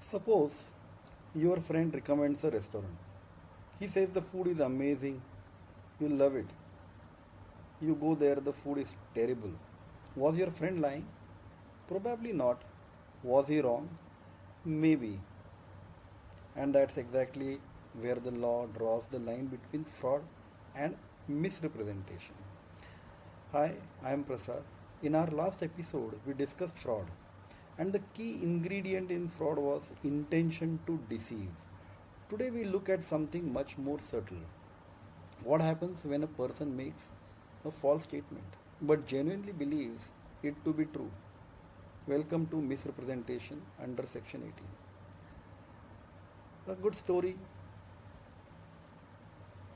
Suppose your friend recommends a restaurant. He says the food is amazing, you love it. You go there, the food is terrible. Was your friend lying? Probably not. Was he wrong? Maybe. And that's exactly where the law draws the line between fraud and misrepresentation. Hi, I am Prasad. In our last episode, we discussed fraud, and the key ingredient in fraud was intention to deceive. Today, we look at something much more subtle. What happens when a person makes a false statement but genuinely believes it to be true? Welcome to misrepresentation under Section 18. A good story.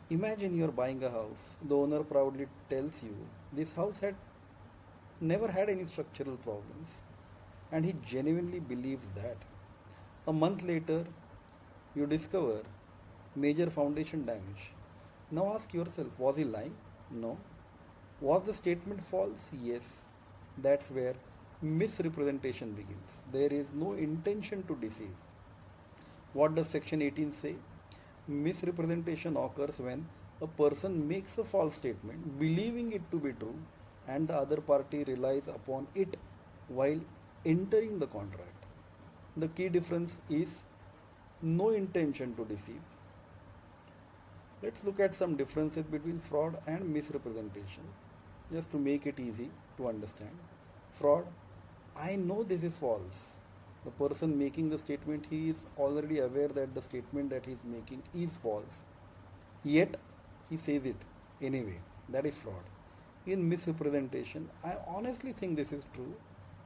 Imagine you're buying a house. The owner proudly tells you this house had never had any structural problems, and he genuinely believes that. A month later, you discover major foundation damage. Now ask yourself, was he lying? No. Was the statement false? Yes. That's where misrepresentation begins. There is no intention to deceive. What does Section 18 say? Misrepresentation occurs when a person makes a false statement, believing it to be true, and the other party relies upon it while entering the contract. The key difference is no intention to deceive. Let's look at some differences between fraud and misrepresentation just to make it easy to understand. Fraud, I know this is false. The person making the statement, he is already aware that the statement that he is making is false. Yet, he says it anyway. That is fraud. In misrepresentation, I honestly think this is true,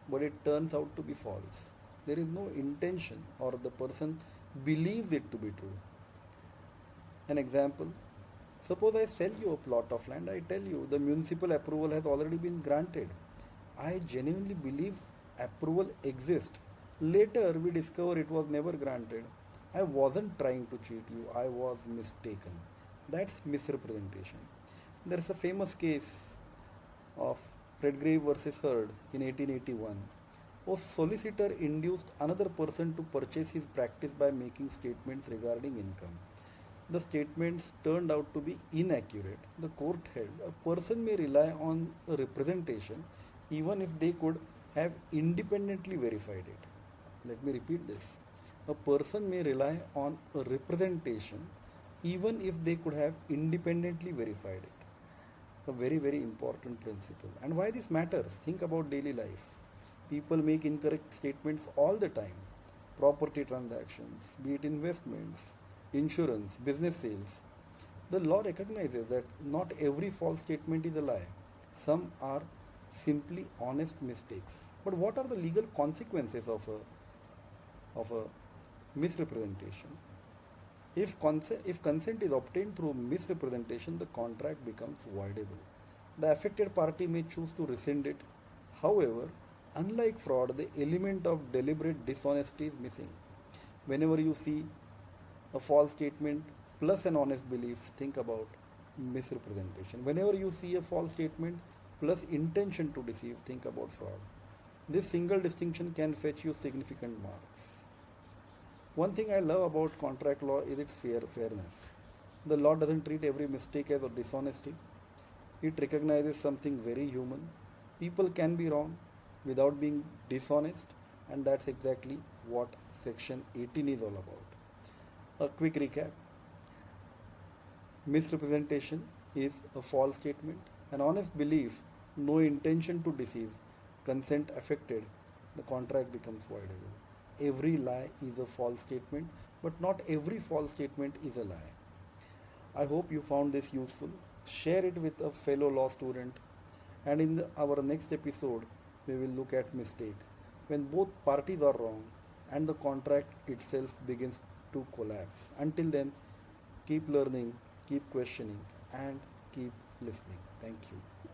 but it turns out to be false. There is no intention, or the person believes it to be true. An example, suppose I sell you a plot of land, I tell you the municipal approval has already been granted. I genuinely believe approval exists. Later, we discover it was never granted. I wasn't trying to cheat you, I was mistaken. That's misrepresentation. There is a famous case of Redgrave versus Hurd in 1881. A solicitor induced another person to purchase his practice by making statements regarding income. The statements turned out to be inaccurate. The court held a person may rely on a representation even if they could have independently verified it. Let me repeat this. A person may rely on a representation even if they could have independently verified it. A very, very important principle. And why this matters? Think about daily life. People make incorrect statements all the time. Property transactions, be it investments, insurance, business sales. The law recognizes that not every false statement is a lie. Some are simply honest mistakes. But what are the legal consequences of a misrepresentation? If consent is obtained through misrepresentation, the contract becomes voidable. The affected party may choose to rescind it. However, unlike fraud, the element of deliberate dishonesty is missing. Whenever you see a false statement plus an honest belief, think about misrepresentation. Whenever you see a false statement plus intention to deceive, think about fraud. This single distinction can fetch you significant marks. One thing I love about contract law is its fairness. The law doesn't treat every mistake as a dishonesty. It recognizes something very human. People can be wrong without being dishonest, and that's exactly what Section 18 is all about. A quick recap. Misrepresentation is a false statement, an honest belief, no intention to deceive, consent affected, the contract becomes voidable. Every lie is a false statement, but not every false statement is a lie. I hope you found this useful. Share it with a fellow law student, and in our next episode, we will look at mistake, when both parties are wrong and the contract itself begins to collapse. Until then, keep learning, keep questioning, and keep listening. Thank you.